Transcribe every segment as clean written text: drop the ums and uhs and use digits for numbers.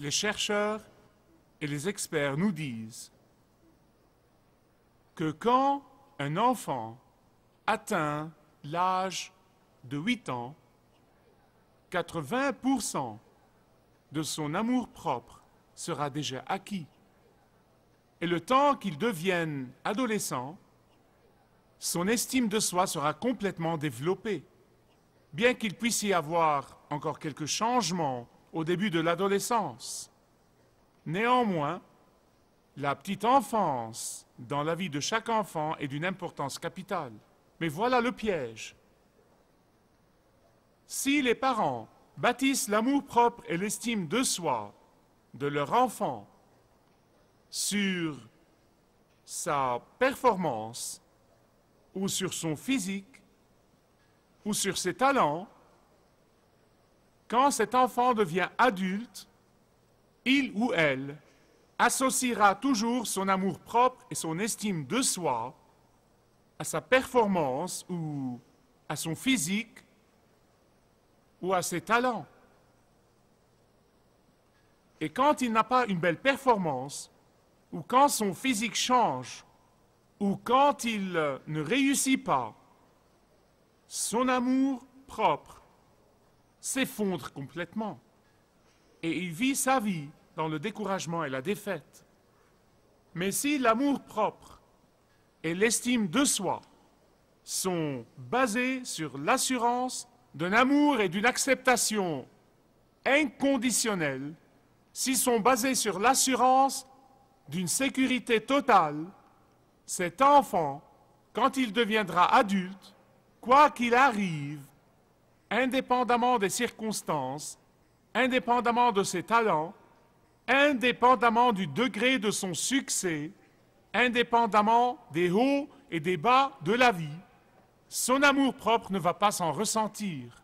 Les chercheurs et les experts nous disent que quand un enfant atteint l'âge de 8 ans, 80% de son amour-propre sera déjà acquis. Et le temps qu'il devienne adolescent, son estime de soi sera complètement développée. Bien qu'il puisse y avoir encore quelques changements au début de l'adolescence, néanmoins, la petite enfance dans la vie de chaque enfant est d'une importance capitale. Mais voilà le piège. Si les parents bâtissent l'amour-propre et l'estime de soi de leur enfant sur sa performance ou sur son physique ou sur ses talents, quand cet enfant devient adulte, il ou elle associera toujours son amour-propre et son estime de soi à sa performance ou à son physique ou à ses talents. Et quand il n'a pas une belle performance, ou quand son physique change, ou quand il ne réussit pas, son amour propre s'effondre complètement. Et il vit sa vie dans le découragement et la défaite. Mais si l'amour propre et l'estime de soi sont basés sur l'assurance d'un amour et d'une acceptation inconditionnelle, s'ils sont basés sur l'assurance d'une sécurité totale, cet enfant, quand il deviendra adulte, quoi qu'il arrive, indépendamment des circonstances, indépendamment de ses talents, indépendamment du degré de son succès, indépendamment des hauts et des bas de la vie, son amour-propre ne va pas s'en ressentir.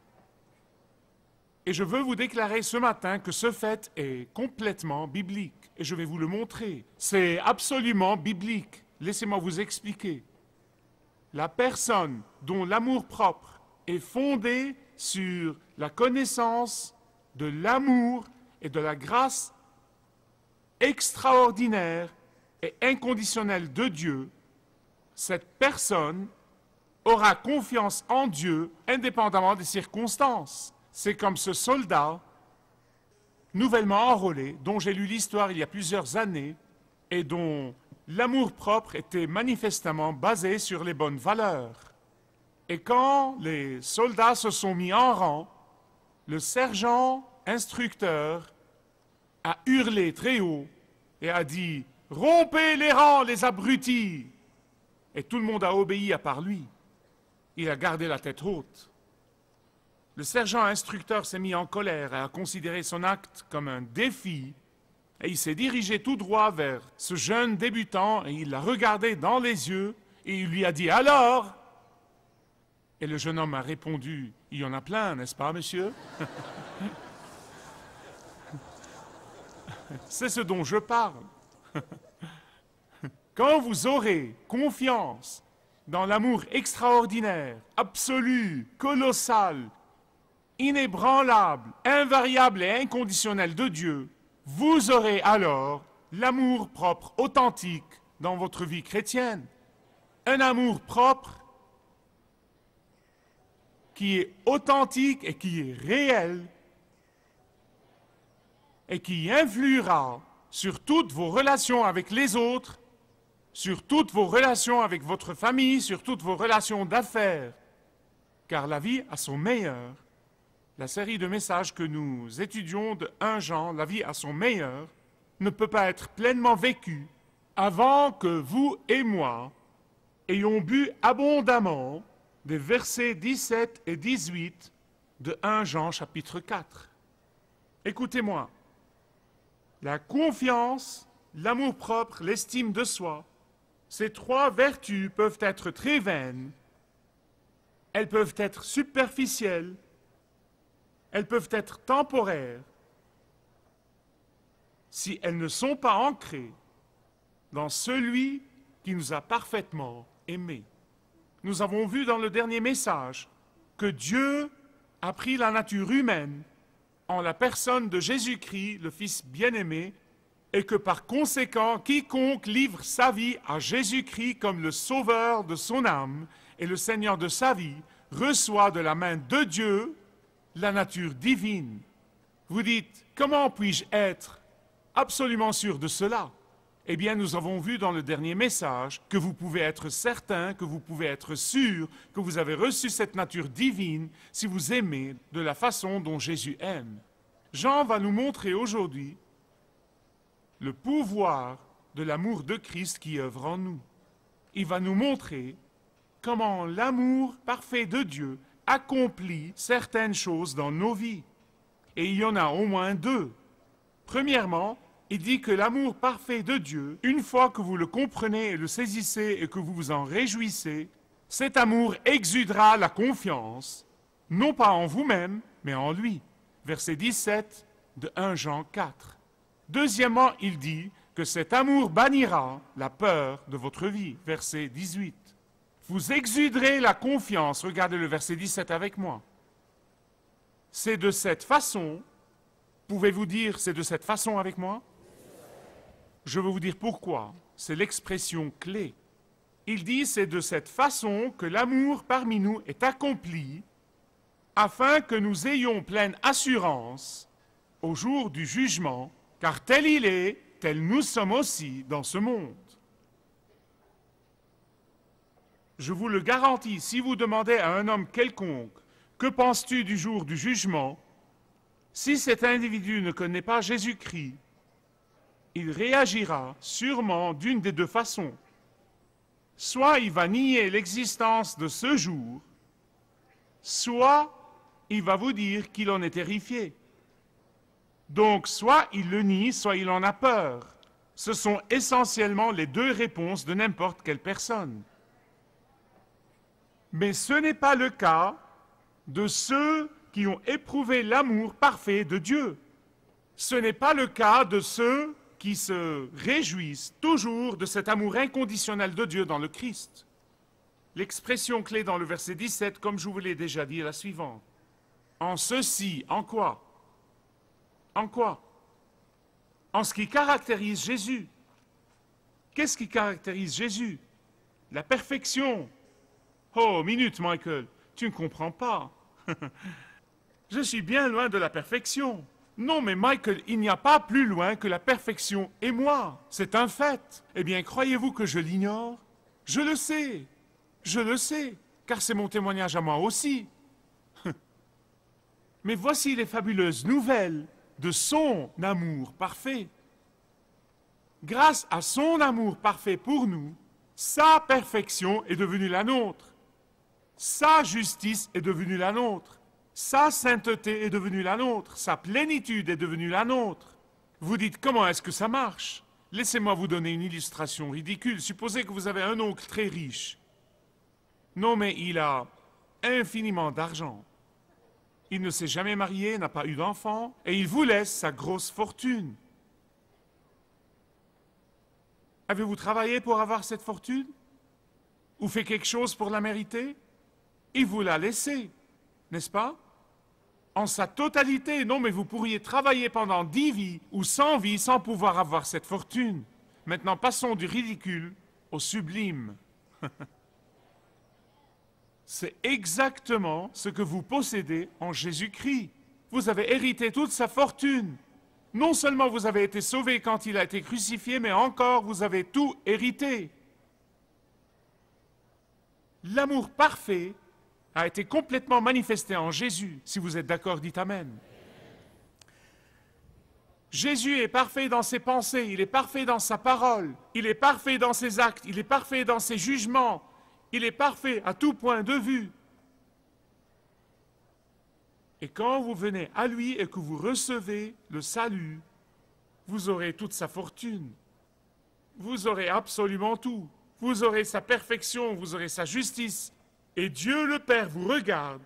Et je veux vous déclarer ce matin que ce fait est complètement biblique. Et je vais vous le montrer. C'est absolument biblique. Laissez-moi vous expliquer. La personne dont l'amour-propre est fondé sur la connaissance de l'amour et de la grâce extraordinaire et inconditionnelle de Dieu, cette personne aura confiance en Dieu indépendamment des circonstances. C'est comme ce soldat nouvellement enrôlé, dont j'ai lu l'histoire il y a plusieurs années et dont l'amour-propre était manifestement basé sur les bonnes valeurs. Et quand les soldats se sont mis en rang, le sergent instructeur a hurlé très haut et a dit « Rompez les rangs, les abrutis !» Et tout le monde a obéi à part lui. Il a gardé la tête haute. Le sergent instructeur s'est mis en colère et a considéré son acte comme un défi. Et il s'est dirigé tout droit vers ce jeune débutant et il l'a regardé dans les yeux et il lui a dit « Alors ?» Et le jeune homme a répondu « Il y en a plein, n'est-ce pas, monsieur ?» C'est ce dont je parle. Quand vous aurez confiance dans l'amour extraordinaire, absolu, colossal, inébranlable, invariable et inconditionnel de Dieu, vous aurez alors l'amour propre authentique dans votre vie chrétienne. Un amour propre qui est authentique et qui est réel et qui influera sur toutes vos relations avec les autres, sur toutes vos relations avec votre famille, sur toutes vos relations d'affaires. Car la vie à son meilleur, la série de messages que nous étudions de 1 Jean, la vie à son meilleur, ne peut pas être pleinement vécue avant que vous et moi ayons bu abondamment des versets 17 et 18 de 1 Jean chapitre 4. Écoutez-moi, la confiance, l'amour-propre, l'estime de soi, ces 3 vertus peuvent être très vaines, elles peuvent être superficielles, elles peuvent être temporaires, si elles ne sont pas ancrées dans celui qui nous a parfaitement aimés. Nous avons vu dans le dernier message que Dieu a pris la nature humaine en la personne de Jésus-Christ, le Fils bien-aimé, et que par conséquent, quiconque livre sa vie à Jésus-Christ comme le sauveur de son âme et le Seigneur de sa vie, reçoit de la main de Dieu la nature divine. Vous dites, comment puis-je être absolument sûr de cela? Eh bien, nous avons vu dans le dernier message que vous pouvez être certain, que vous pouvez être sûr que vous avez reçu cette nature divine si vous aimez de la façon dont Jésus aime. Jean va nous montrer aujourd'hui le pouvoir de l'amour de Christ qui œuvre en nous. Il va nous montrer comment l'amour parfait de Dieu accomplit certaines choses dans nos vies. Et il y en a au moins deux. Premièrement, il dit que l'amour parfait de Dieu, une fois que vous le comprenez et le saisissez et que vous vous en réjouissez, cet amour exudera la confiance, non pas en vous-même, mais en lui. Verset 17 de 1 Jean 4. Deuxièmement, il dit que cet amour bannira la peur de votre vie. Verset 18. Vous exuderez la confiance. Regardez le verset 17 avec moi. C'est de cette façon, pouvez-vous dire c'est de cette façon avec moi? Je vais vous dire pourquoi. C'est l'expression clé. Il dit c'est de cette façon que l'amour parmi nous est accompli afin que nous ayons pleine assurance au jour du jugement, car tel il est, tel nous sommes aussi dans ce monde. Je vous le garantis, si vous demandez à un homme quelconque « Que penses-tu du jour du jugement ?» si cet individu ne connaît pas Jésus-Christ, il réagira sûrement d'une des deux façons. Soit il va nier l'existence de ce jour, soit il va vous dire qu'il en est terrifié. Donc, soit il le nie, soit il en a peur. Ce sont essentiellement les deux réponses de n'importe quelle personne. Mais ce n'est pas le cas de ceux qui ont éprouvé l'amour parfait de Dieu. Ce n'est pas le cas de ceux qui se réjouissent toujours de cet amour inconditionnel de Dieu dans le Christ. L'expression clé dans le verset 17, comme je vous l'ai déjà dit, est la suivante. En ceci, en quoi? En quoi? En ce qui caractérise Jésus. Qu'est-ce qui caractérise Jésus? La perfection. Oh, minute, Michael, tu ne comprends pas. Je suis bien loin de la perfection. Non, mais Michael, il n'y a pas plus loin que la perfection et moi. C'est un fait. Eh bien, croyez-vous que je l'ignore? Je le sais, car c'est mon témoignage à moi aussi. Mais voici les fabuleuses nouvelles de son amour parfait. Grâce à son amour parfait pour nous, sa perfection est devenue la nôtre. Sa justice est devenue la nôtre. Sa sainteté est devenue la nôtre. Sa plénitude est devenue la nôtre. Vous dites, comment est-ce que ça marche? Laissez-moi vous donner une illustration ridicule. Supposez que vous avez un oncle très riche. Non, mais il a infiniment d'argent. Il ne s'est jamais marié, n'a pas eu d'enfant, et il vous laisse sa grosse fortune. Avez-vous travaillé pour avoir cette fortune? Ou fait quelque chose pour la mériter? Il vous l'a laissée, n'est-ce pas? En sa totalité, non, mais vous pourriez travailler pendant 10 vies ou 100 vies sans pouvoir avoir cette fortune. Maintenant, passons du ridicule au sublime. C'est exactement ce que vous possédez en Jésus-Christ. Vous avez hérité toute sa fortune. Non seulement vous avez été sauvé quand il a été crucifié, mais encore vous avez tout hérité. L'amour parfait a été complètement manifesté en Jésus. Si vous êtes d'accord, dites Amen. Jésus est parfait dans ses pensées, il est parfait dans sa parole, il est parfait dans ses actes, il est parfait dans ses jugements, il est parfait à tout point de vue. Et quand vous venez à lui et que vous recevez le salut, vous aurez toute sa fortune. Vous aurez absolument tout. Vous aurez sa perfection, vous aurez sa justice. Et Dieu le Père vous regarde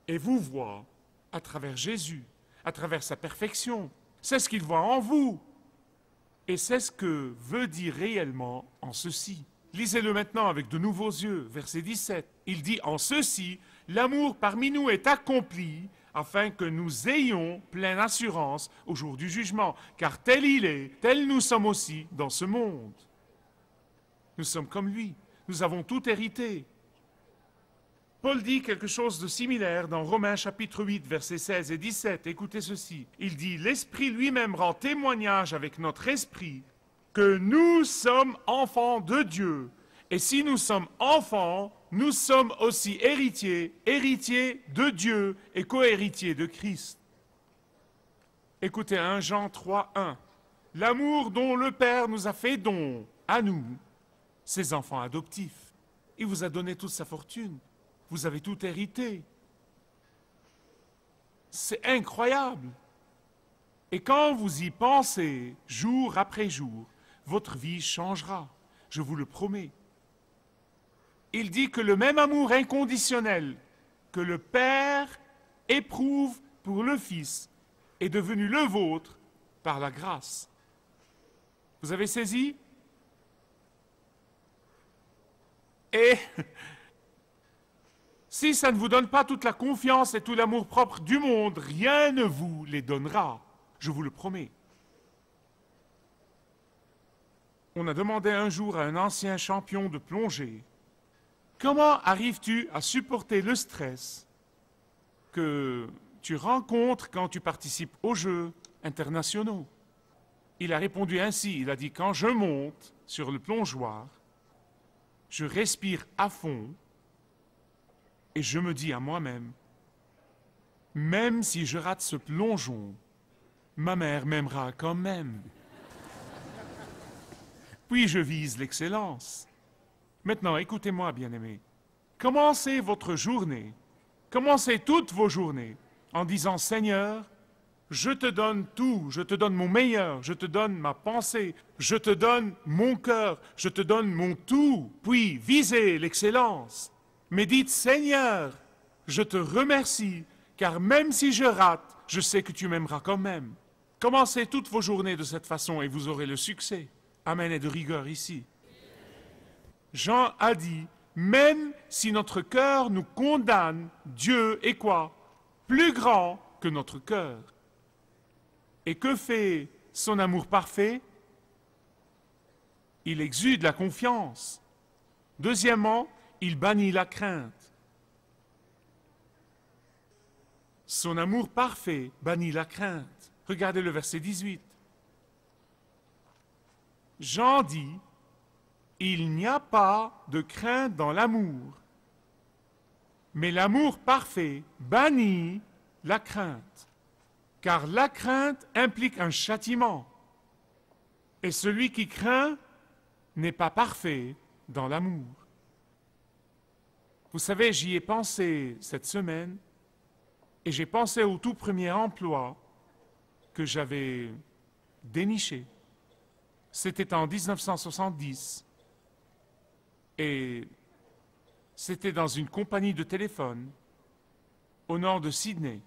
et vous voit à travers Jésus, à travers sa perfection. C'est ce qu'il voit en vous. Et c'est ce que veut dire réellement en ceci. Lisez-le maintenant avec de nouveaux yeux, verset 17. Il dit « En ceci, l'amour parmi nous est accompli, afin que nous ayons pleine assurance au jour du jugement, car tel il est, tel nous sommes aussi dans ce monde. Nous sommes comme lui, nous avons tout hérité. Paul dit quelque chose de similaire dans Romains chapitre 8, versets 16 et 17. Écoutez ceci. Il dit « L'Esprit lui-même rend témoignage avec notre esprit que nous sommes enfants de Dieu. Et si nous sommes enfants, nous sommes aussi héritiers, héritiers de Dieu et co-héritiers de Christ. » Écoutez 1 Jean 3, 1. « L'amour dont le Père nous a fait don à nous, ses enfants adoptifs. Il vous a donné toute sa fortune. Vous avez tout hérité. C'est incroyable. Et quand vous y pensez, jour après jour, votre vie changera. Je vous le promets. Il dit que le même amour inconditionnel que le Père éprouve pour le Fils est devenu le vôtre par la grâce. Vous avez saisi? Et si ça ne vous donne pas toute la confiance et tout l'amour propre du monde, rien ne vous les donnera, je vous le promets. On a demandé un jour à un ancien champion de plongée, « Comment arrives-tu à supporter le stress que tu rencontres quand tu participes aux Jeux internationaux ?» Il a répondu ainsi, il a dit, « Quand je monte sur le plongeoir, je respire à fond, et je me dis à moi-même, même si je rate ce plongeon, ma mère m'aimera quand même. Puis je vise l'excellence. Maintenant, écoutez-moi, bien-aimés. Commencez votre journée, commencez toutes vos journées en disant, Seigneur, je te donne tout, je te donne mon meilleur, je te donne ma pensée, je te donne mon cœur, je te donne mon tout. Puis visez l'excellence. Mais dites, Seigneur, je te remercie, car même si je rate, je sais que tu m'aimeras quand même. Commencez toutes vos journées de cette façon et vous aurez le succès. Amen et de rigueur ici. Jean a dit, même si notre cœur nous condamne, Dieu est quoi? Plus grand que notre cœur. Et que fait son amour parfait? Il exude la confiance. Deuxièmement, il bannit la crainte. Son amour parfait bannit la crainte. Regardez le verset 18. Jean dit, il n'y a pas de crainte dans l'amour, mais l'amour parfait bannit la crainte, car la crainte implique un châtiment, et celui qui craint n'est pas parfait dans l'amour. Vous savez, j'y ai pensé cette semaine, et j'ai pensé au tout premier emploi que j'avais déniché. C'était en 1970, et c'était dans une compagnie de téléphone au nord de Sydney.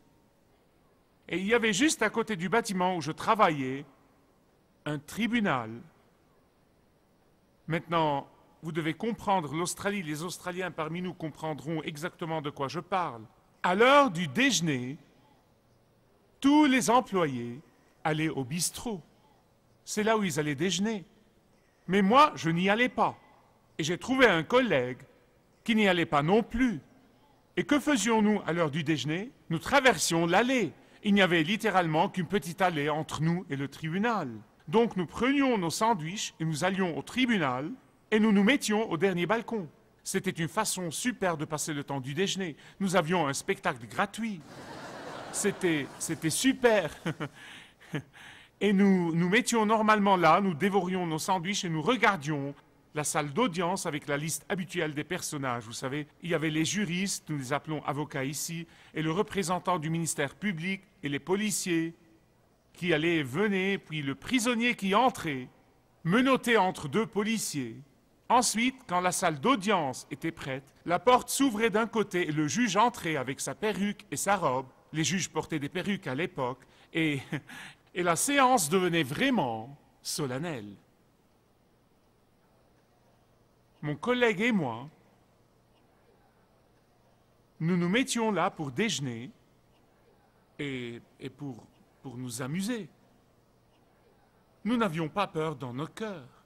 Et il y avait juste à côté du bâtiment où je travaillais un tribunal. Maintenant, vous devez comprendre l'Australie, les Australiens parmi nous comprendront exactement de quoi je parle. À l'heure du déjeuner, tous les employés allaient au bistrot. C'est là où ils allaient déjeuner. Mais moi, je n'y allais pas. Et j'ai trouvé un collègue qui n'y allait pas non plus. Et que faisions-nous à l'heure du déjeuner? Nous traversions l'allée. Il n'y avait littéralement qu'une petite allée entre nous et le tribunal. Donc nous prenions nos sandwichs et nous allions au tribunal et nous nous mettions au dernier balcon. C'était une façon super de passer le temps du déjeuner. Nous avions un spectacle gratuit. C'était super. Et nous mettions normalement là, nous dévorions nos sandwichs et nous regardions la salle d'audience avec la liste habituelle des personnages. Vous savez, il y avait les juristes, nous les appelons avocats ici, et le représentant du ministère public et les policiers qui allaient et venaient, puis le prisonnier qui entrait, menotté entre deux policiers. Ensuite, quand la salle d'audience était prête, la porte s'ouvrait d'un côté et le juge entrait avec sa perruque et sa robe. Les juges portaient des perruques à l'époque, et la séance devenait vraiment solennelle. Mon collègue et moi, nous nous mettions là pour déjeuner, et pour nous amuser. Nous n'avions pas peur dans nos cœurs.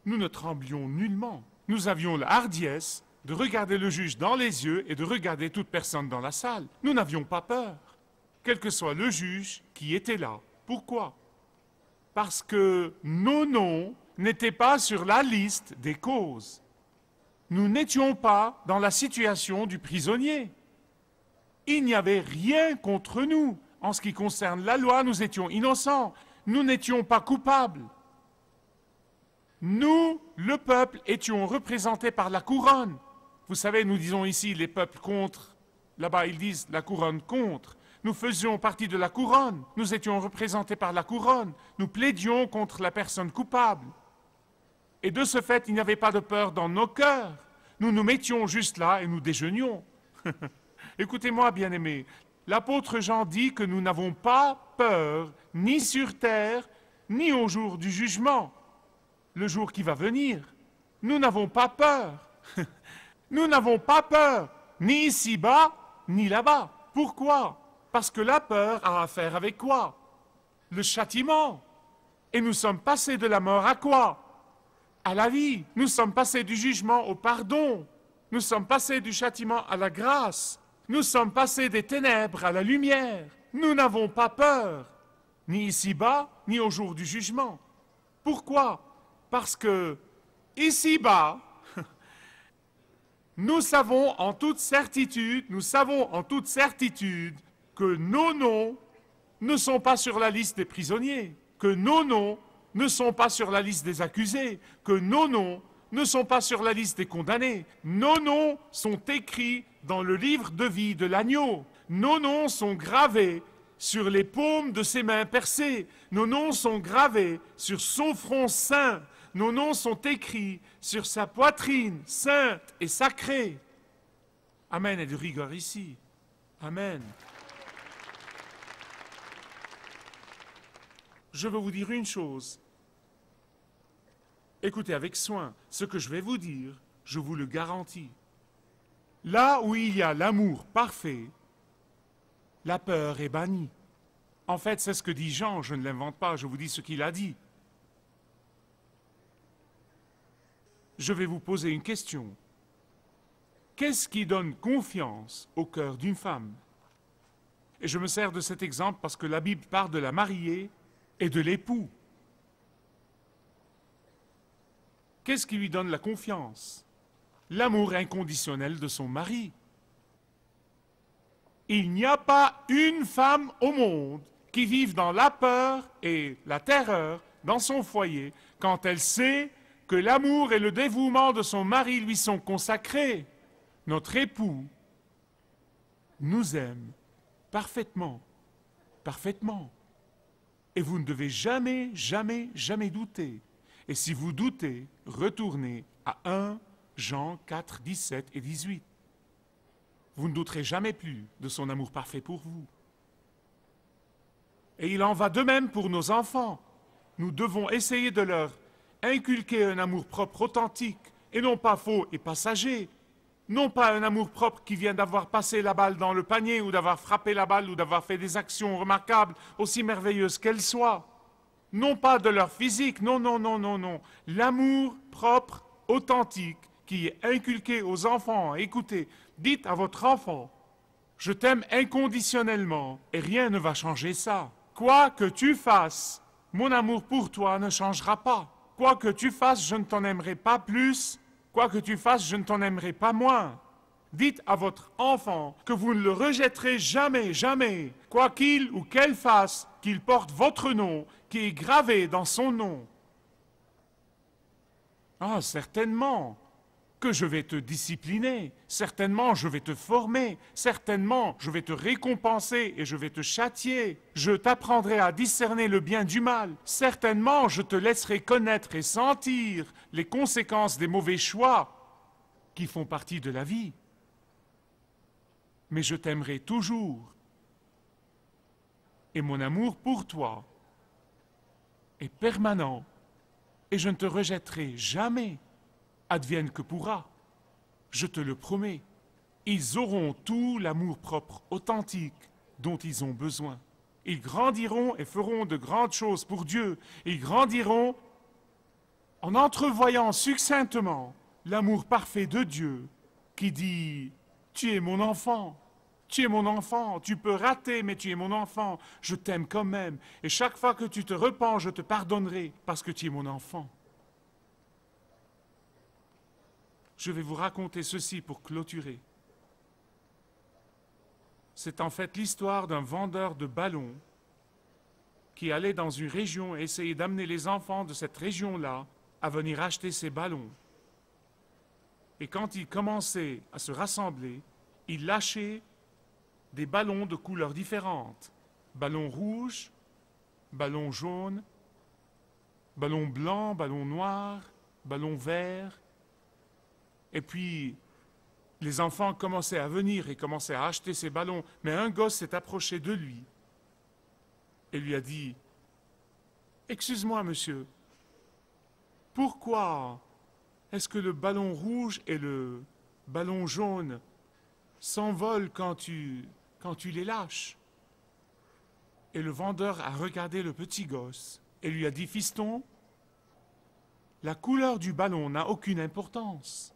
Nous ne tremblions nullement. Nous avions la hardiesse de regarder le juge dans les yeux et de regarder toute personne dans la salle. Nous n'avions pas peur, quel que soit le juge qui était là. Pourquoi? Parce que nos noms n'étaient pas sur la liste des causes. Nous n'étions pas dans la situation du prisonnier. Il n'y avait rien contre nous. En ce qui concerne la loi, nous étions innocents. Nous n'étions pas coupables. Nous, le peuple, étions représentés par la couronne. Vous savez, nous disons ici les peuples contre. Là-bas, ils disent la couronne contre. Nous faisions partie de la couronne. Nous étions représentés par la couronne. Nous plaidions contre la personne coupable. Et de ce fait, il n'y avait pas de peur dans nos cœurs. Nous nous mettions juste là et nous déjeunions. Écoutez-moi, bien-aimés. L'apôtre Jean dit que nous n'avons pas peur, ni sur terre, ni au jour du jugement, le jour qui va venir. Nous n'avons pas peur. Nous n'avons pas peur, ni ici-bas, ni là-bas. Pourquoi? Parce que la peur a affaire avec quoi? Le châtiment. Et nous sommes passés de la mort à quoi? À la vie. Nous sommes passés du jugement au pardon. Nous sommes passés du châtiment à la grâce. Nous sommes passés des ténèbres à la lumière. Nous n'avons pas peur, ni ici-bas, ni au jour du jugement. Pourquoi? Parce que ici-bas, nous savons en toute certitude que nos noms ne sont pas sur la liste des prisonniers, que nos noms ne sont pas sur la liste des accusés, que nos noms ne sont pas sur la liste des condamnés. Nos noms sont écrits dans le livre de vie de l'agneau. Nos noms sont gravés sur les paumes de ses mains percées. Nos noms sont gravés sur son front saint. Nos noms sont écrits sur sa poitrine sainte et sacrée. Amen, et de rigueur ici. Amen. Je veux vous dire une chose. Écoutez avec soin, ce que je vais vous dire, je vous le garantis. Là où il y a l'amour parfait, la peur est bannie. En fait, c'est ce que dit Jean, je ne l'invente pas, je vous dis ce qu'il a dit. Je vais vous poser une question. Qu'est-ce qui donne confiance au cœur d'une femme? Et je me sers de cet exemple parce que la Bible parle de la mariée et de l'époux. Qu'est-ce qui lui donne la confiance? L'amour inconditionnel de son mari. Il n'y a pas une femme au monde qui vive dans la peur et la terreur dans son foyer quand elle sait que l'amour et le dévouement de son mari lui sont consacrés. Notre époux nous aime parfaitement, parfaitement. Et vous ne devez jamais, jamais, jamais douter. Et si vous doutez, retournez à 1 Jean 4, 17 et 18. Vous ne douterez jamais plus de son amour parfait pour vous. Et il en va de même pour nos enfants. Nous devons essayer de leur inculquer un amour-propre authentique, et non pas faux et passager. Non pas un amour-propre qui vient d'avoir passé la balle dans le panier, ou d'avoir frappé la balle, ou d'avoir fait des actions remarquables, aussi merveilleuses qu'elles soient. Non pas de leur physique, non, non, non, non, non. L'amour propre, authentique, qui est inculqué aux enfants. Écoutez, dites à votre enfant, je t'aime inconditionnellement, et rien ne va changer ça. Quoi que tu fasses, mon amour pour toi ne changera pas. Quoi que tu fasses, je ne t'en aimerai pas plus. Quoi que tu fasses, je ne t'en aimerai pas moins. Dites à votre enfant que vous ne le rejetterez jamais, jamais, quoi qu'il ou qu'elle fasse, qu'il porte votre nom, qui est gravé dans son nom. Ah, certainement que je vais te discipliner, certainement je vais te former, certainement je vais te récompenser et je vais te châtier. Je t'apprendrai à discerner le bien du mal, certainement je te laisserai connaître et sentir les conséquences des mauvais choix qui font partie de la vie. Mais je t'aimerai toujours. Et mon amour pour toi est permanent. Et je ne te rejetterai jamais, advienne que pourra. Je te le promets. Ils auront tout l'amour-propre authentique dont ils ont besoin. Ils grandiront et feront de grandes choses pour Dieu. Ils grandiront en entrevoyant succinctement l'amour parfait de Dieu qui dit « Tu es mon enfant, tu es mon enfant, tu peux rater, mais tu es mon enfant, je t'aime quand même, et chaque fois que tu te repens, je te pardonnerai parce que tu es mon enfant. » Je vais vous raconter ceci pour clôturer. C'est en fait l'histoire d'un vendeur de ballons qui allait dans une région et essayait d'amener les enfants de cette région-là à venir acheter ces ballons. Et quand ils commençaient à se rassembler, ils lâchaient des ballons de couleurs différentes. Ballons rouges, ballons jaunes, ballons blancs, ballons noirs, ballons verts. Et puis, les enfants commençaient à venir et commençaient à acheter ces ballons. Mais un gosse s'est approché de lui et lui a dit « Excuse-moi, monsieur, pourquoi est-ce que le ballon rouge et le ballon jaune s'envolent quand tu les lâches ?» Et le vendeur a regardé le petit gosse et lui a dit « Fiston, la couleur du ballon n'a aucune importance.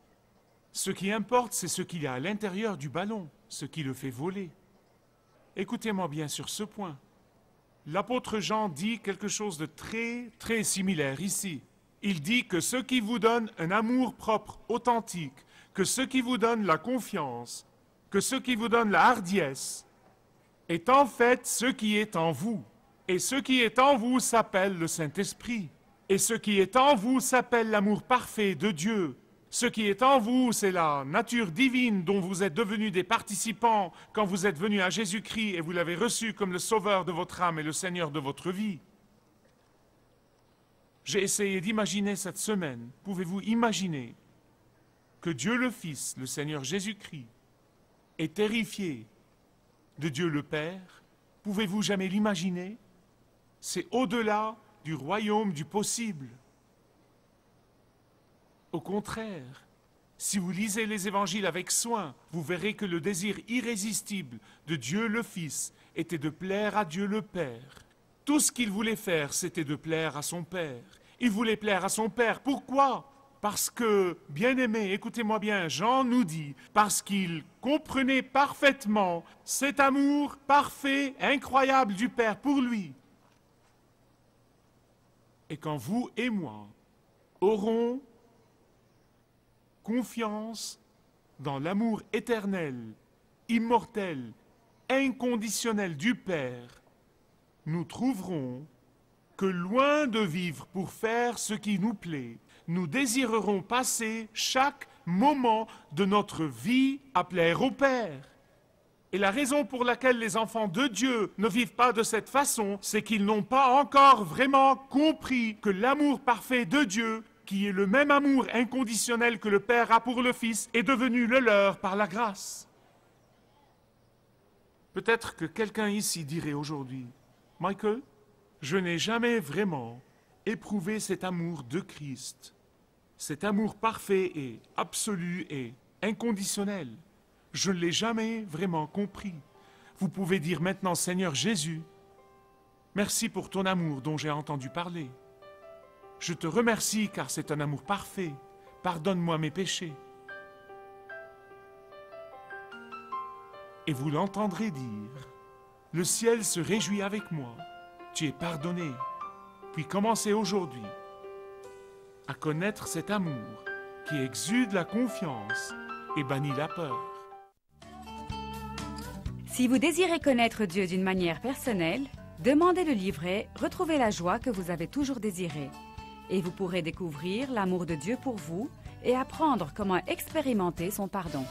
Ce qui importe, c'est ce qu'il y a à l'intérieur du ballon, ce qui le fait voler. » Écoutez-moi bien sur ce point. L'apôtre Jean dit quelque chose de très similaire ici. Il dit que ce qui vous donne un amour propre, authentique, que ce qui vous donne la confiance, que ce qui vous donne la hardiesse, est en fait ce qui est en vous. Et ce qui est en vous s'appelle le Saint-Esprit. Et ce qui est en vous s'appelle l'amour parfait de Dieu. Ce qui est en vous, c'est la nature divine dont vous êtes devenus des participants quand vous êtes venus à Jésus-Christ et vous l'avez reçu comme le sauveur de votre âme et le Seigneur de votre vie. J'ai essayé d'imaginer cette semaine. Pouvez-vous imaginer que Dieu le Fils, le Seigneur Jésus-Christ, est terrifié de Dieu le Père? Pouvez-vous jamais l'imaginer? C'est au-delà du royaume du possible. Au contraire, si vous lisez les évangiles avec soin, vous verrez que le désir irrésistible de Dieu le Fils était de plaire à Dieu le Père. Tout ce qu'il voulait faire, c'était de plaire à son Père. Il voulait plaire à son Père. Pourquoi? Parce que, bien-aimé, écoutez-moi bien, Jean nous dit, parce qu'il comprenait parfaitement cet amour parfait, incroyable du Père pour lui. Et quand vous et moi aurons confiance dans l'amour éternel, immortel, inconditionnel du Père, nous trouverons que loin de vivre pour faire ce qui nous plaît, nous désirerons passer chaque moment de notre vie à plaire au Père. Et la raison pour laquelle les enfants de Dieu ne vivent pas de cette façon, c'est qu'ils n'ont pas encore vraiment compris que l'amour parfait de Dieu, qui est le même amour inconditionnel que le Père a pour le Fils, est devenu le leur par la grâce. Peut-être que quelqu'un ici dirait aujourd'hui, « Michael, je n'ai jamais vraiment éprouvé cet amour de Christ, cet amour parfait et absolu et inconditionnel. Je ne l'ai jamais vraiment compris. » Vous pouvez dire maintenant, « Seigneur Jésus, merci pour ton amour dont j'ai entendu parler. Je te remercie car c'est un amour parfait. Pardonne-moi mes péchés. » Et vous l'entendrez dire, « Le ciel se réjouit avec moi. Tu es pardonné. » Puis commencez aujourd'hui à connaître cet amour qui exude la confiance et bannit la peur. Si vous désirez connaître Dieu d'une manière personnelle, demandez le livret « Retrouvez la joie que vous avez toujours désirée » et vous pourrez découvrir l'amour de Dieu pour vous et apprendre comment expérimenter son pardon.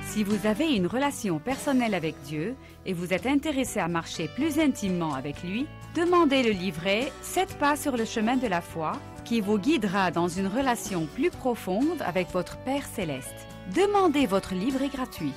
Si vous avez une relation personnelle avec Dieu et vous êtes intéressé à marcher plus intimement avec lui, Demandez le livret 7 pas sur le chemin de la foi qui vous guidera dans une relation plus profonde avec votre Père Céleste. Demandez votre livret gratuit.